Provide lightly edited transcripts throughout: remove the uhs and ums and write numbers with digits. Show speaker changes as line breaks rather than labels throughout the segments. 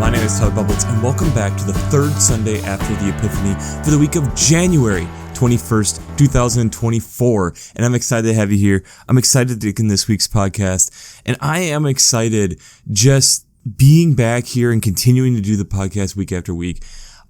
My name is Bublitz, and welcome back to the third Sunday after the Epiphany for the week of January 21st, 2024. And I'm excited to have you here. I'm excited to begin this week's podcast, and I am excited just being back here and continuing to do the podcast week after week.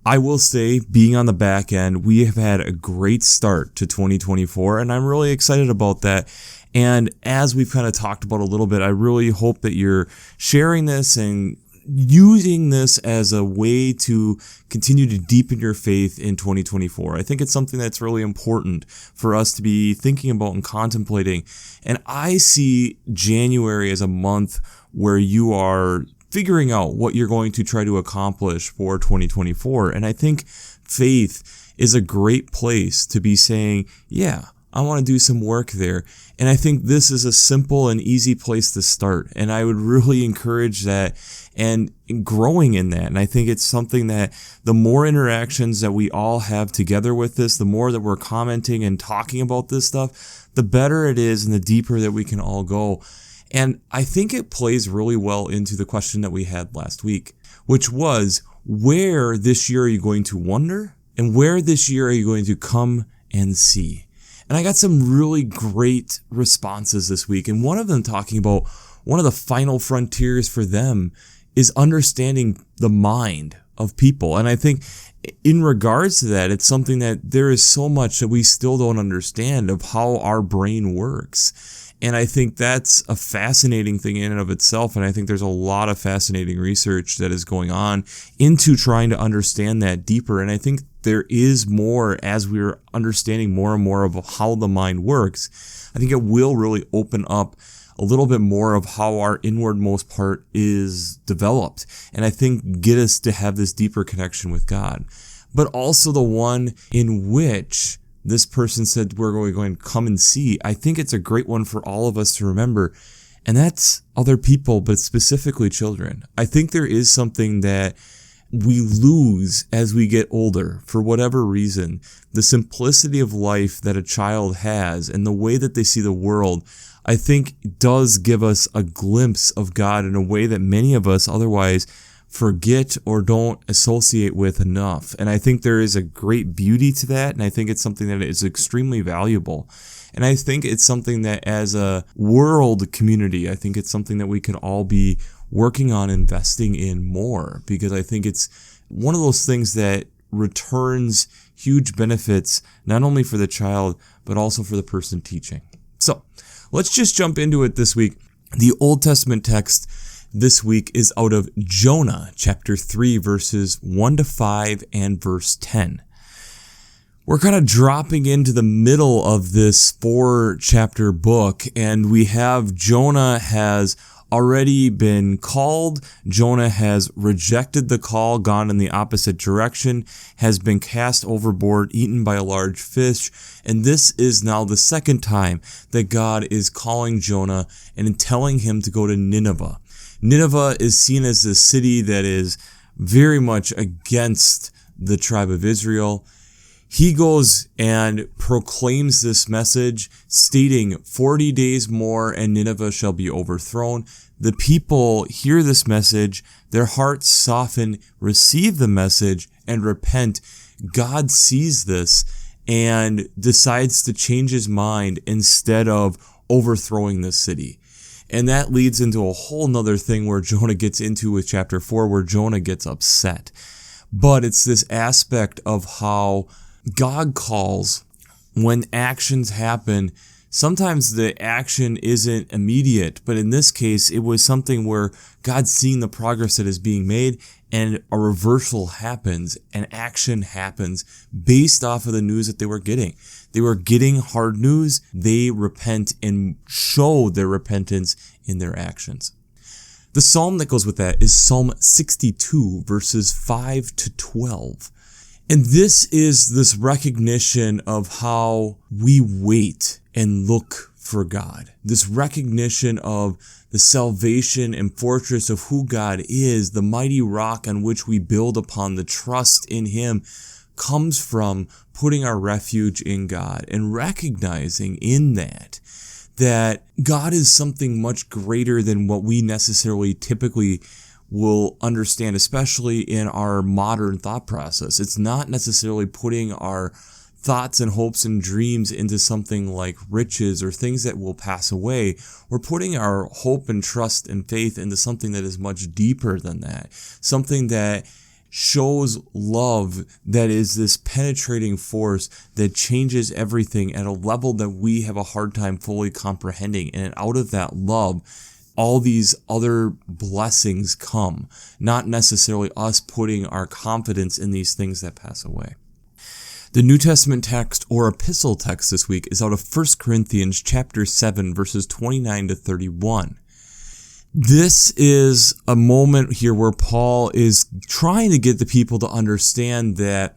I will say, being on the back end, we have had a great start to 2024, and I'm really excited about that. And as we've kind of talked about a little bit, I really hope that you're sharing this and using this as a way to continue to deepen your faith in 2024. I think it's something that's really important for us to be thinking about and contemplating. And I see January as a month where you are figuring out what you're going to try to accomplish for 2024. And I think faith is a great place to be saying, yeah, I want to do some work there. And I think this is a simple and easy place to start. And I would really encourage that and growing in that. And I think it's something that the more interactions that we all have together with this, the more that we're commenting and talking about this stuff, the better it is and the deeper that we can all go. And I think it plays really well into the question that we had last week, which was, where this year are you going to wonder? And where this year are you going to come and see? And I got some really great responses this week. And one of them talking about one of the final frontiers for them is understanding the mind of people. And I think in regards to that, it's something that there is so much that we still don't understand of how our brain works. And I think that's a fascinating thing in and of itself. And I think there's a lot of fascinating research that is going on into trying to understand that deeper. And I think there is more as we're understanding more and more of how the mind works. I think it will really open up a little bit more of how our inwardmost part is developed. And I think get us to have this deeper connection with God. But also the one in which this person said we're going to come and see. I think it's a great one for all of us to remember. And that's other people, but specifically children. I think there is something that we lose as we get older for whatever reason. The simplicity of life that a child has and the way that they see the world, I think does give us a glimpse of God in a way that many of us otherwise forget or don't associate with enough. And I think there is a great beauty to that. And I think it's something that is extremely valuable. And I think it's something that as a world community, I think it's something that we can all be working on investing in more, because I think it's one of those things that returns huge benefits, not only for the child, but also for the person teaching. So let's just jump into it this week. The Old Testament text this week is out of Jonah, chapter 3, verses 1 to 5 and verse 10. We're kind of dropping into the middle of this 4-chapter book, and we have Jonah has already been called. Jonah has rejected the call, gone in the opposite direction, has been cast overboard, eaten by a large fish. And this is now the second time that God is calling Jonah and telling him to go to Nineveh. Nineveh is seen as a city that is very much against the tribe of Israel. He goes and proclaims this message, stating 40 days more and Nineveh shall be overthrown. The people hear this message, their hearts soften, receive the message, and repent. God sees this and decides to change his mind instead of overthrowing this city. And that leads into a whole nother thing where Jonah gets into with chapter 4, where Jonah gets upset. But it's this aspect of how God calls when actions happen. Sometimes the action isn't immediate, but in this case, it was something where God's seeing the progress that is being made and a reversal happens and action happens based off of the news that they were getting. They were getting hard news. They repent and show their repentance in their actions. The psalm that goes with that is Psalm 62, verses 5 to 12. And this is this recognition of how we wait and look for God. This recognition of the salvation and fortress of who God is, the mighty rock on which we build upon, the trust in Him, comes from putting our refuge in God and recognizing in that God is something much greater than what we necessarily typically will understand, especially in our modern thought process. It's not necessarily putting our thoughts and hopes and dreams into something like riches or things that will pass away. We're putting our hope and trust and faith into something that is much deeper than that, something that shows love, that is this penetrating force that changes everything at a level that we have a hard time fully comprehending. And out of that love, all these other blessings come, not necessarily us putting our confidence in these things that pass away. The New Testament text or epistle text this week is out of 1 Corinthians chapter 7, verses 29 to 31. This is a moment here where Paul is trying to get the people to understand that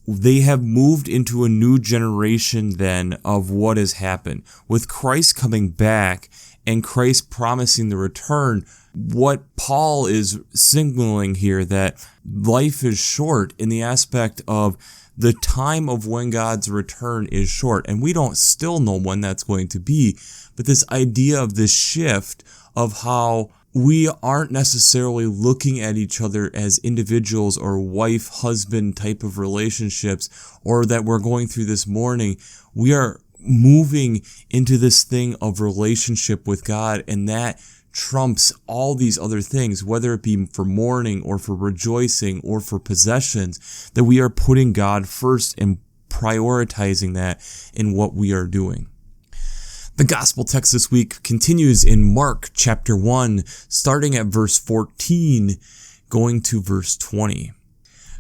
they have moved into a new generation then of what has happened. With Christ coming back and Christ promising the return, what Paul is signaling here that life is short in the aspect of the time of when God's return is short, and we don't still know when that's going to be, but this idea of this shift of how we aren't necessarily looking at each other as individuals or wife-husband type of relationships, or that we're going through this mourning. We are moving into this thing of relationship with God, and that trumps all these other things, whether it be for mourning or for rejoicing or for possessions, that we are putting God first and prioritizing that in what we are doing. The gospel text this week continues in Mark chapter 1, starting at verse 14, going to verse 20.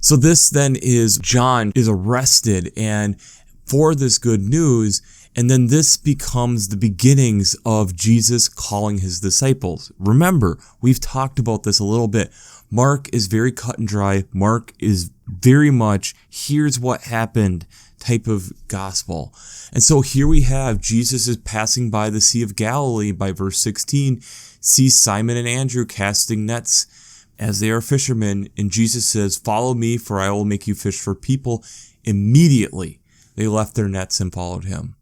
So this then is John is arrested and for this good news, and then this becomes the beginnings of Jesus calling his disciples. Remember, we've talked about this a little bit. Mark is very cut and dry. Mark is very much, here's what happened type of gospel. And so here we have Jesus is passing by the Sea of Galilee by verse 16, sees Simon and Andrew casting nets as they are fishermen. And Jesus says, "Follow me, for I will make you fish for people." Immediately, they left their nets and followed him.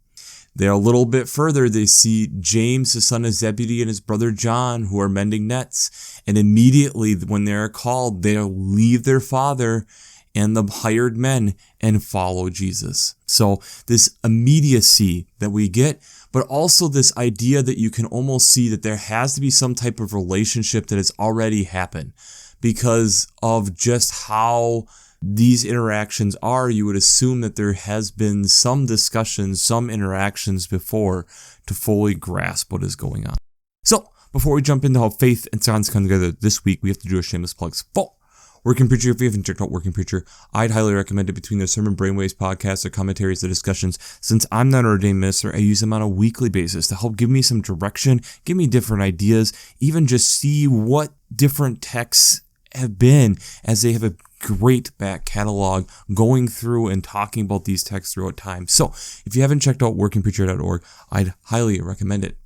They're a little bit further. They see James, the son of Zebedee, and his brother John, who are mending nets. And immediately when they're called, they'll leave their father and the hired men and follow Jesus. So this immediacy that we get, but also this idea that you can almost see that there has to be some type of relationship that has already happened because of just how these interactions are. You would assume that there has been some discussions, some interactions before to fully grasp what is going on. So before we jump into how faith and science come together this week, we have to do a shameless plugs. Working Preacher, if you haven't checked out Working Preacher, I'd highly recommend it. Between their Sermon Brainwaves podcasts, their commentaries, their discussions. Since I'm not an ordained minister, I use them on a weekly basis to help give me some direction, give me different ideas, even just see what different texts have been, as they have a great back catalog going through and talking about these texts throughout time. So if you haven't checked out workingpreacher.org, I'd highly recommend it.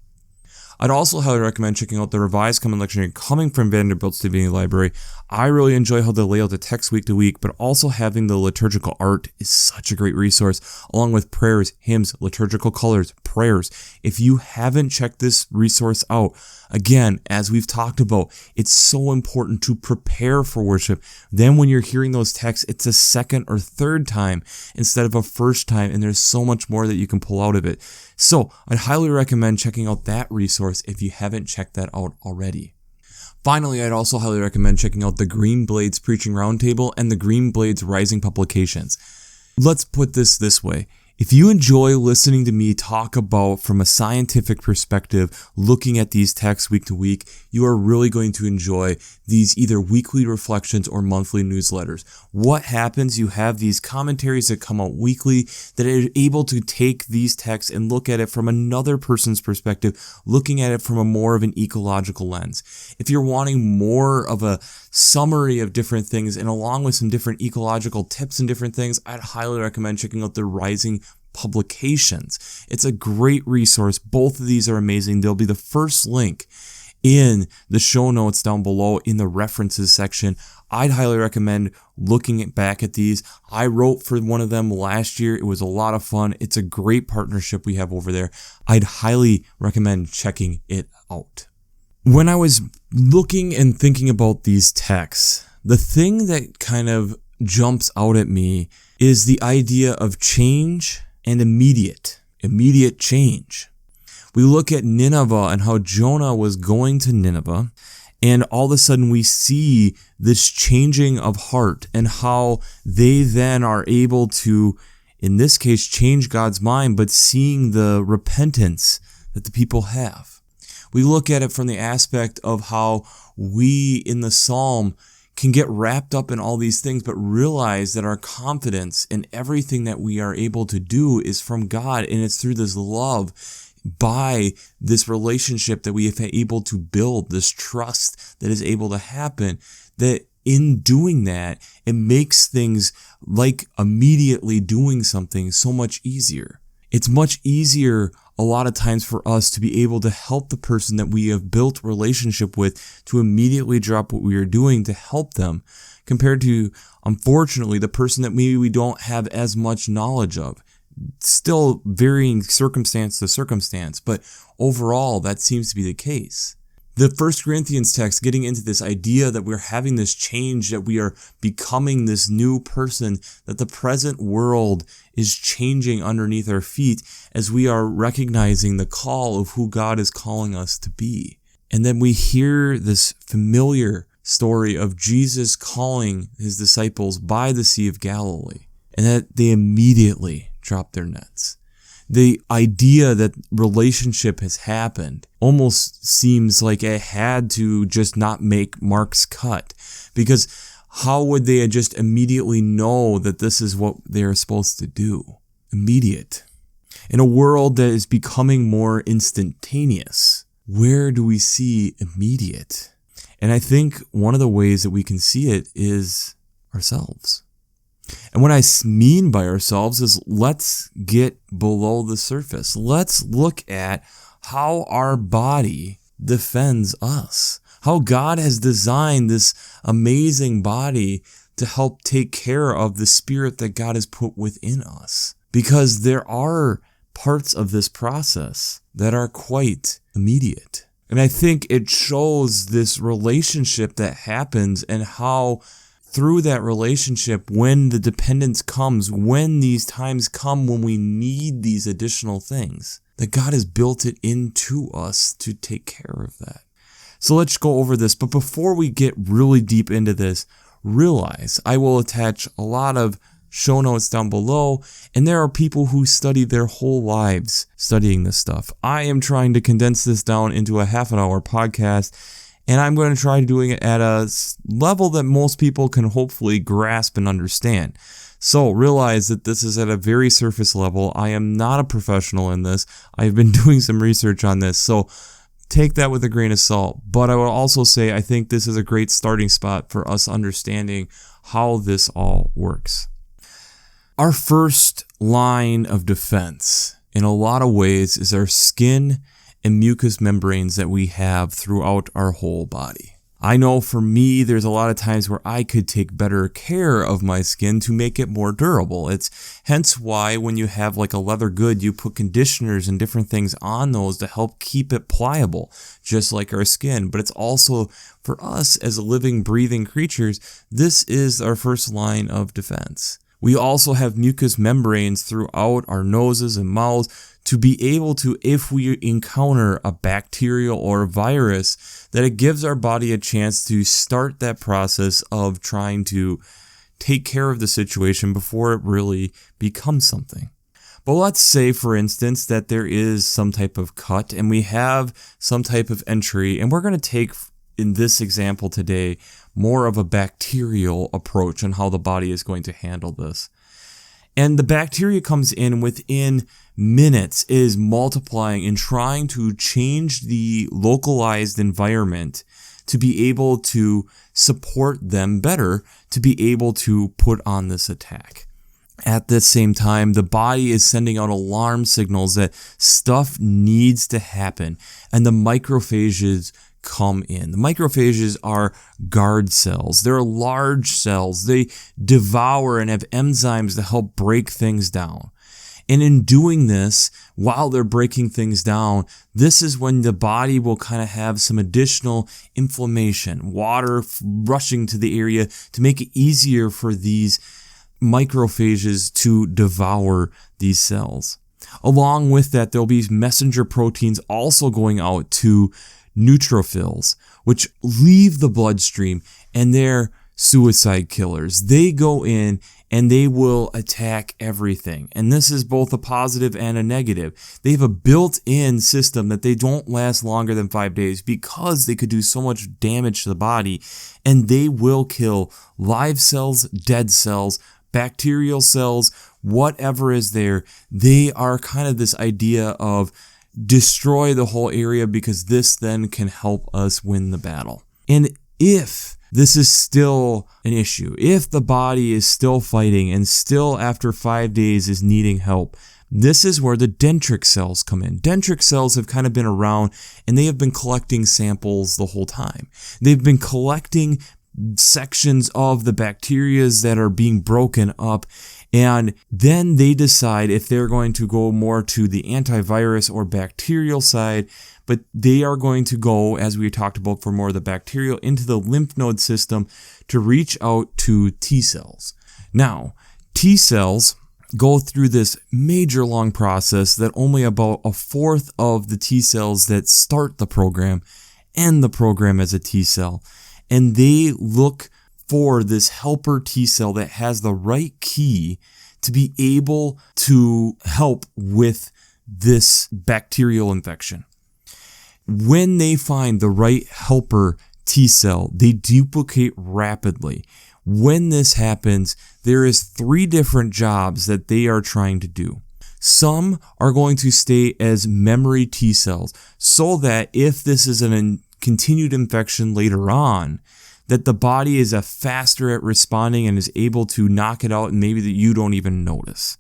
I'd also highly recommend checking out the Revised Common Lectionary coming from Vanderbilt's Divinity Library. I really enjoy how they lay out the text week to week, but also having the liturgical art is such a great resource, along with prayers, hymns, liturgical colors, prayers. If you haven't checked this resource out, again, as we've talked about, it's so important to prepare for worship. Then when you're hearing those texts, it's a second or third time instead of a first time, and there's so much more that you can pull out of it. So I'd highly recommend checking out that resource if you haven't checked that out already. Finally, I'd also highly recommend checking out the Green Blades Preaching Roundtable and the Green Blades Rising publications. Let's put this way. If you enjoy listening to me talk about, from a scientific perspective, looking at these texts week to week, you are really going to enjoy these either weekly reflections or monthly newsletters. What happens? You have these commentaries that come out weekly that are able to take these texts and look at it from another person's perspective, looking at it from a more of an ecological lens. If you're wanting more of a summary of different things and along with some different ecological tips and different things, I'd highly recommend checking out the Rising publications. It's a great resource. Both of these are amazing. They'll be the first link in the show notes down below in the references section. I'd highly recommend looking back at these. I wrote for one of them last year. It was a lot of fun. It's a great partnership we have over there. I'd highly recommend checking it out. When I was looking and thinking about these texts, the thing that kind of jumps out at me is the idea of change and immediate change. We look at Nineveh and how Jonah was going to Nineveh, and all of a sudden we see this changing of heart and how they then are able to, in this case, change God's mind, but seeing the repentance that the people have. We look at it from the aspect of how we in the Psalm can get wrapped up in all these things, but realize that our confidence in everything that we are able to do is from God, and it's through this love, by this relationship that we have been able to build, this trust that is able to happen, that in doing that, it makes things like immediately doing something so much easier. It's much easier a lot of times for us to be able to help the person that we have built relationship with to immediately drop what we are doing to help them, compared to, unfortunately, the person that maybe we don't have as much knowledge of. Still varying circumstance to circumstance, but overall that seems to be the case. The 1 Corinthians text getting into this idea that we're having this change, that we are becoming this new person, that the present world is changing underneath our feet as we are recognizing the call of who God is calling us to be. And then we hear this familiar story of Jesus calling his disciples by the Sea of Galilee, and that they immediately drop their nets. The idea that relationship has happened almost seems like it had to just not make Mark's cut, because how would they just immediately know that this is what they're supposed to do? Immediate. In a world that is becoming more instantaneous, where do we see immediate? And I think one of the ways that we can see it is ourselves. And what I mean by ourselves is, let's get below the surface. Let's look at how our body defends us, how God has designed this amazing body to help take care of the spirit that God has put within us. Because there are parts of this process that are quite immediate. And I think it shows this relationship that happens, and how through that relationship, when the dependence comes, when these times come when we need these additional things, that God has built it into us to take care of that. So let's go over this. But before we get really deep into this, realize I will attach a lot of show notes down below, and there are people who study their whole lives studying this stuff. I am trying to condense this down into a half an hour podcast, and I'm going to try doing it at a level that most people can hopefully grasp and understand. So realize that this is at a very surface level. I am not a professional in this. I've been doing some research on this, so take that with a grain of salt. But I will also say I think this is a great starting spot for us understanding how this all works. Our first line of defense, in a lot of ways, is our skin and mucous membranes that we have throughout our whole body. I know for me, there's a lot of times where I could take better care of my skin to make it more durable. It's hence why when you have like a leather good, you put conditioners and different things on those to help keep it pliable, just like our skin. But it's also for us as living, breathing creatures, this is our first line of defense. We also have mucous membranes throughout our noses and mouths to be able to, if we encounter a bacterial or a virus, that it gives our body a chance to start that process of trying to take care of the situation before it really becomes something. But let's say, for instance, that there is some type of cut and we have some type of entry, and we're going to take, in this example today, more of a bacterial approach on how the body is going to handle this. And the bacteria comes in within minutes, is multiplying and trying to change the localized environment to be able to support them better, to be able to put on this attack. At the same time, the body is sending out alarm signals that stuff needs to happen, and the macrophages come in. The macrophages are guard cells. They're large cells. They devour and have enzymes to help break things down. And in doing this, while they're breaking things down, this is when the body will kind of have some additional inflammation, water rushing to the area to make it easier for these macrophages to devour these cells. Along with that, there'll be messenger proteins also going out to neutrophils, which leave the bloodstream, and they're suicide killers. They go in and they will attack everything. And this is both a positive and a negative. They have a built-in system that they don't last longer than 5 days because they could do so much damage to the body, and they will kill live cells, dead cells, bacterial cells, whatever is there. They are kind of this idea of destroy the whole area because this then can help us win the battle. And if this is still an issue, if the body is still fighting and still after 5 days is needing help, this is where the dendritic cells come in. Dendritic cells have kind of been around, and they have been collecting samples the whole time. They've been collecting sections of the bacteria that are being broken up, and then they decide if they're going to go more to the antivirus or bacterial side, but they are going to go, as we talked about, for more of the bacterial into the lymph node system to reach out to T cells. Now, T cells go through this major long process that only about a fourth of the T cells that start the program end the program as a T cell. And they look for this helper T cell that has the right key to be able to help with this bacterial infection. When they find the right helper T cell, they duplicate rapidly. When this happens, there is 3 different jobs that they are trying to do. Some are going to stay as memory T cells so that if this is a continued infection later on, that the body is faster at responding and is able to knock it out, and maybe that you don't even notice.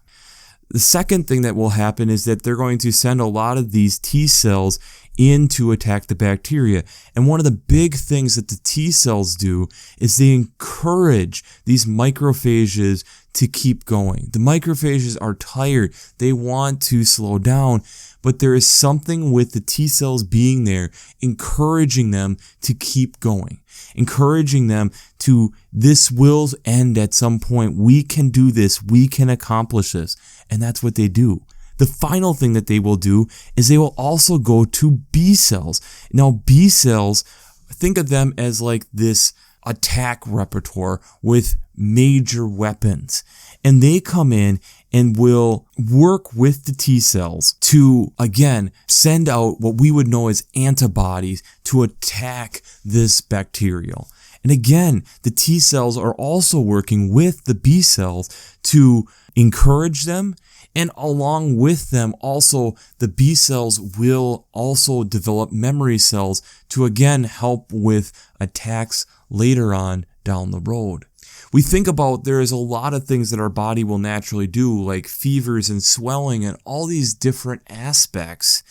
The second thing that will happen is that they're going to send a lot of these T cells in to attack the bacteria. And one of the big things that the T cells do is they encourage these macrophages to keep going. The macrophages are tired. They want to slow down, but there is something with the T cells being there, encouraging them to keep going, encouraging them to, this will end at some point. We can do this. We can accomplish this. And that's what they do. The final thing that they will do is they will also go to B cells. Now, B cells, think of them as like this attack repertoire with major weapons. And they come in and will work with the T cells to, again, send out what we would know as antibodies to attack this bacterial. And again, the T cells are also working with the B cells to encourage them, and along with them also the B cells will also develop memory cells to again help with attacks later on down the road. We think about, there is a lot of things that our body will naturally do, like fevers and swelling and all these different aspects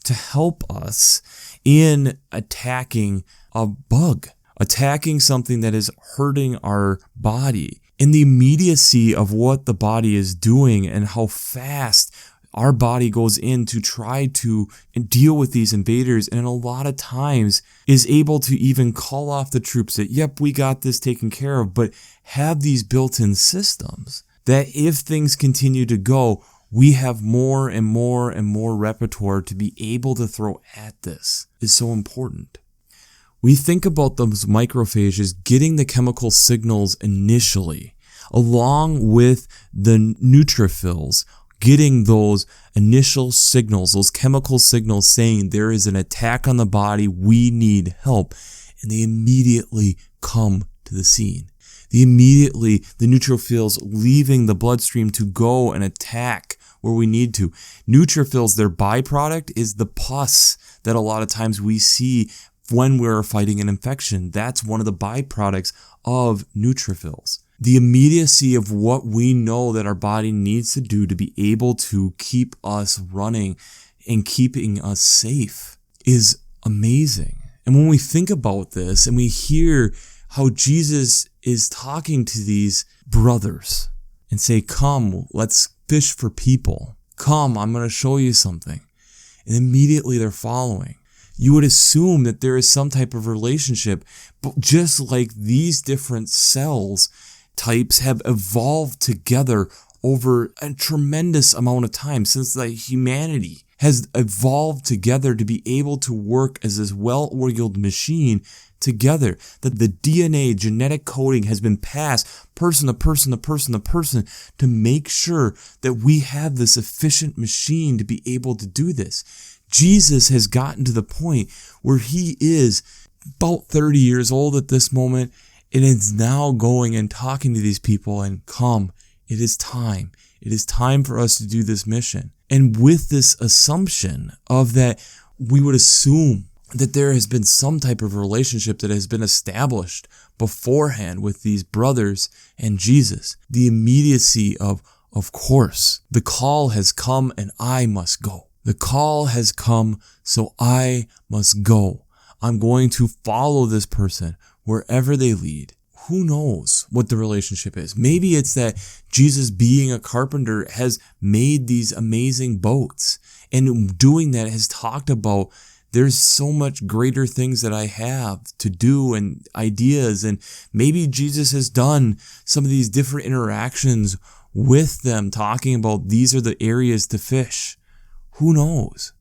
to help us in attacking a bug, attacking something that is hurting our body. In the immediacy of what the body is doing and how fast our body goes in to try to deal with these invaders, and a lot of times is able to even call off the troops that, yep, we got this taken care of, but have these built-in systems that if things continue to go, we have more and more and more repertoire to be able to throw at this is so important. We think about those macrophages getting the chemical signals initially, along with the neutrophils getting those initial signals, those chemical signals saying there is an attack on the body, we need help, and they immediately come to the scene. The neutrophils leaving the bloodstream to go and attack where we need to. Neutrophils, their byproduct is the pus that a lot of times we see when we're fighting an infection. That's one of the byproducts of neutrophils. The immediacy of what we know that our body needs to do to be able to keep us running and keeping us safe is amazing. And when we think about this and we hear how Jesus is talking to these brothers and say, come, let's fish for people. Come, I'm going to show you something. And immediately they're following. You would assume that there is some type of relationship, but just like these different cells types have evolved together over a tremendous amount of time since humanity has evolved together to be able to work as this well-oiled machine together, that the DNA genetic coding has been passed person to person to person to person to make sure that we have this efficient machine to be able to do this. Jesus has gotten to the point where he is about 30 years old at this moment and is now going and talking to these people and come, it is time. It is time for us to do this mission. And with this assumption of that, we would assume that there has been some type of relationship that has been established beforehand with these brothers and Jesus. The immediacy of course, the call has come and I must go. The call has come, so I must go. I'm going to follow this person wherever they lead. Who knows what the relationship is? Maybe it's that Jesus, being a carpenter, has made these amazing boats, and doing that has talked about there's so much greater things that I have to do and ideas, and maybe Jesus has done some of these different interactions with them, talking about these are the areas to fish. Who knows?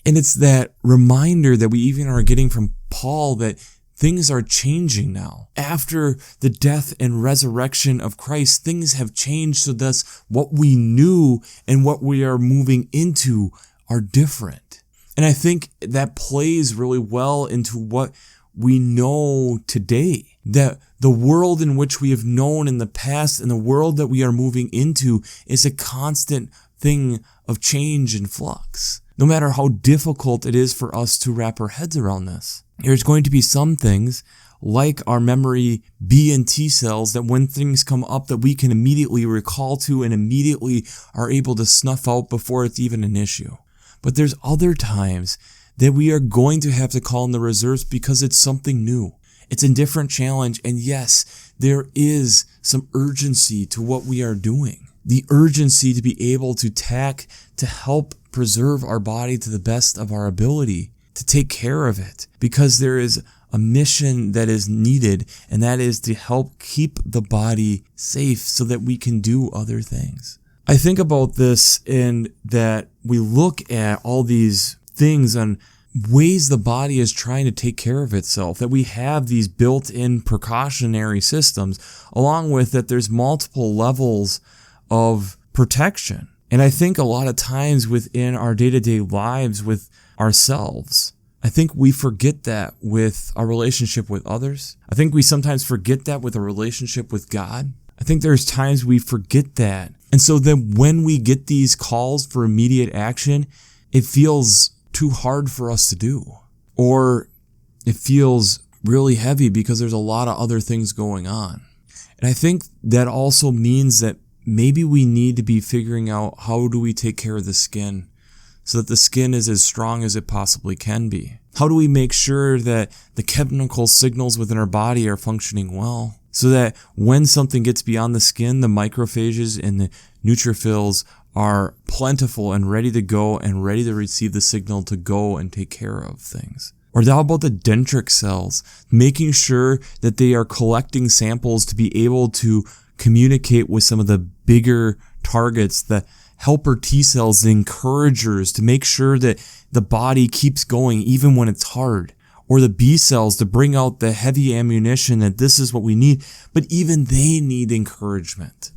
And it's that reminder that we even are getting from Paul that things are changing now. After the death and resurrection of Christ, things have changed, so thus what we knew and what we are moving into are different. And I think that plays really well into what we know today, that the world in which we have known in the past and the world that we are moving into is a constant thing of change and flux. No matter how difficult it is for us to wrap our heads around this, there's going to be some things like our memory B and T cells that when things come up that we can immediately recall to and immediately are able to snuff out before it's even an issue. But there's other times that we are going to have to call in the reserves because it's something new. It's a different challenge, and yes, there is some urgency to what we are doing. The urgency to be able to help preserve our body to the best of our ability, to take care of it, because there is a mission that is needed, and that is to help keep the body safe so that we can do other things. I think about this in that we look at all these things and ways the body is trying to take care of itself, that we have these built-in precautionary systems, along with that there's multiple levels of protection. And I think a lot of times within our day-to-day lives with ourselves, I think we forget that with our relationship with others. I think we sometimes forget that with a relationship with God. I think there's times we forget that. And so then when we get these calls for immediate action, it feels too hard for us to do. Or it feels really heavy because there's a lot of other things going on. And I think that also means that maybe we need to be figuring out how do we take care of the skin so that the skin is as strong as it possibly can be. How do we make sure that the chemical signals within our body are functioning well so that when something gets beyond the skin, the macrophages and the neutrophils are plentiful and ready to go and ready to receive the signal to go and take care of things? Or how about the dendritic cells, making sure that they are collecting samples to be able to communicate with some of the bigger targets, the helper T cells, the encouragers, to make sure that the body keeps going even when it's hard, or the B cells to bring out the heavy ammunition that this is what we need, but even they need encouragement.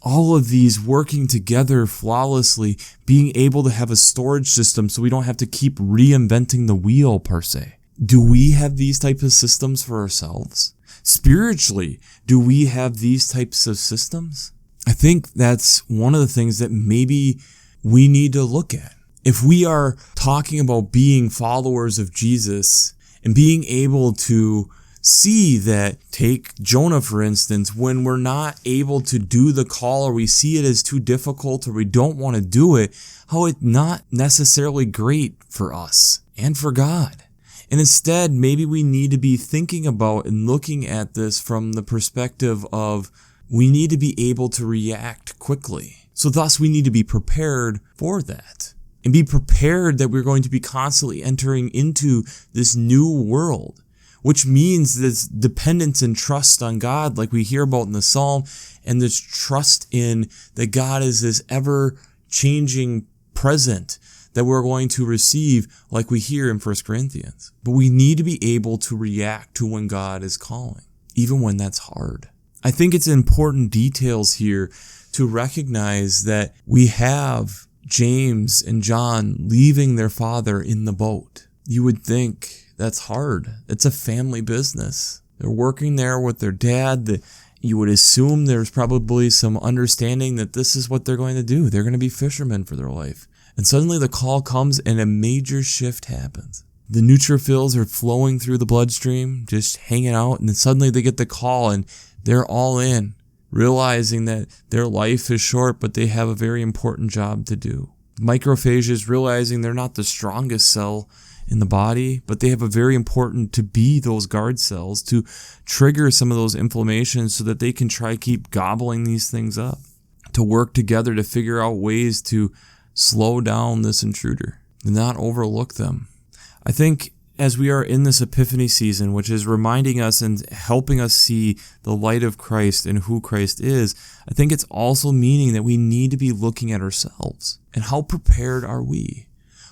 All of these working together flawlessly, being able to have a storage system so we don't have to keep reinventing the wheel per se. Do we have these types of systems for ourselves? Spiritually, do we have these types of systems? I think that's one of the things that maybe we need to look at. If we are talking about being followers of Jesus and being able to see that, take Jonah for instance, when we're not able to do the call or we see it as too difficult or we don't want to do it, how it's not necessarily great for us and for God. And instead, maybe we need to be thinking about and looking at this from the perspective of we need to be able to react quickly. So thus we need to be prepared for that. And be prepared that we're going to be constantly entering into this new world, which means this dependence and trust on God like we hear about in the Psalm, and this trust in that God is this ever-changing present that we're going to receive like we hear in 1 Corinthians. But we need to be able to react to when God is calling, even when that's hard. I think it's important details here to recognize that we have James and John leaving their father in the boat. You would think that's hard. It's a family business. They're working there with their dad. You would assume there's probably some understanding that this is what they're going to do. They're going to be fishermen for their life. And suddenly the call comes and a major shift happens. The neutrophils are flowing through the bloodstream, just hanging out, and then suddenly they get the call and they're all in, realizing that their life is short, but they have a very important job to do. Macrophages realizing they're not the strongest cell in the body, but they have a very important to be those guard cells to trigger some of those inflammations so that they can try keep gobbling these things up, to work together to figure out ways to slow down this intruder and not overlook them. I think as we are in this Epiphany season, which is reminding us and helping us see the light of Christ and who Christ is, I think it's also meaning that we need to be looking at ourselves. And how prepared are we?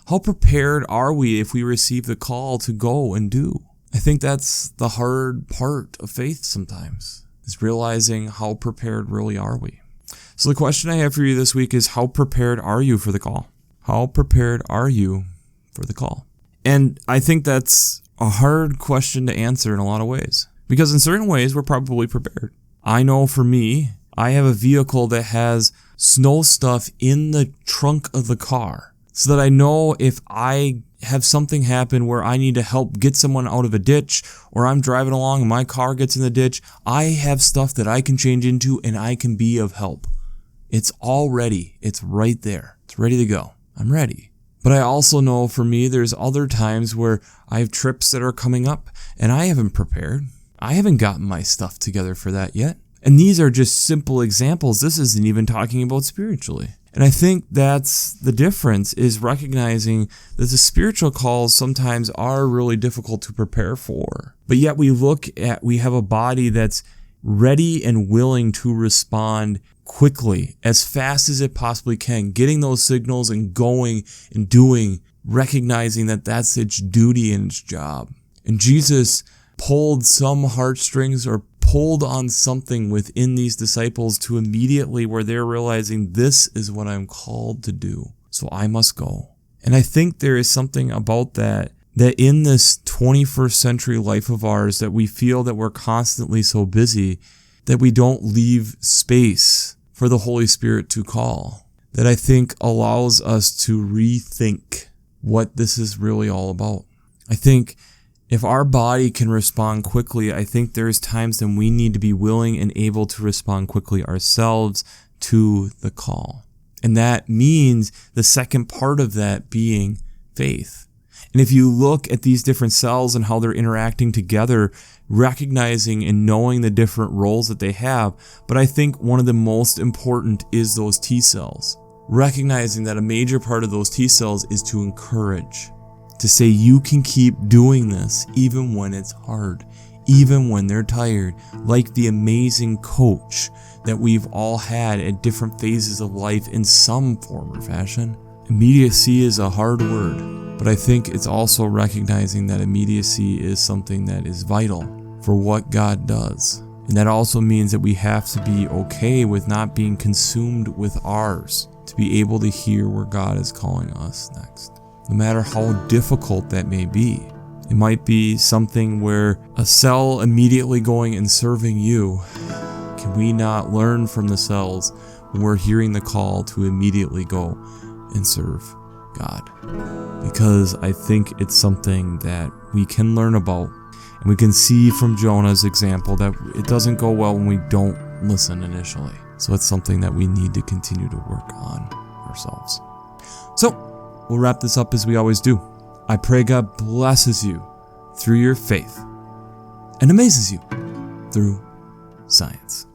How prepared are we if we receive the call to go and do? I think that's the hard part of faith sometimes, is realizing how prepared really are we. So the question I have for you this week is, how prepared are you for the call? How prepared are you for the call? And I think that's a hard question to answer in a lot of ways, because in certain ways we're probably prepared. I know for me, I have a vehicle that has snow stuff in the trunk of the car, so that I know if I have something happen where I need to help get someone out of a ditch, or I'm driving along and my car gets in the ditch, I have stuff that I can change into and I can be of help. It's all ready. It's right there. It's ready to go. I'm ready. But I also know for me, there's other times where I have trips that are coming up and I haven't prepared. I haven't gotten my stuff together for that yet. And these are just simple examples. This isn't even talking about spiritually. And I think that's the difference, is recognizing that the spiritual calls sometimes are really difficult to prepare for. But yet we have a body that's ready and willing to respond quickly, as fast as it possibly can, getting those signals and going and doing, recognizing that that's its duty and its job. And Jesus pulled some heartstrings or pulled on something within these disciples to immediately where they're realizing, this is what I'm called to do, so I must go. And I think there is something about that in this 21st century life of ours, that we feel that we're constantly so busy that we don't leave space for the Holy Spirit to call, that I think allows us to rethink what this is really all about. I think if our body can respond quickly, I think there's times when we need to be willing and able to respond quickly ourselves to the call. And that means the second part of that being faith. And if you look at these different cells and how they're interacting together, recognizing and knowing the different roles that they have, but I think one of the most important is those T cells. Recognizing that a major part of those T cells is to encourage, to say you can keep doing this even when it's hard, even when they're tired, like the amazing coach that we've all had at different phases of life in some form or fashion. Immediacy is a hard word, but I think it's also recognizing that immediacy is something that is vital for what God does. And that also means that we have to be okay with not being consumed with ours, to be able to hear where God is calling us next. No matter how difficult that may be. It might be something where a cell immediately going and serving you. Can we not learn from the cells when we're hearing the call to immediately go and serve God? Because I think it's something that we can learn about, and we can see from Jonah's example that it doesn't go well when we don't listen initially. So it's something that we need to continue to work on ourselves. So we'll wrap this up as we always do. I pray God blesses you through your faith and amazes you through science.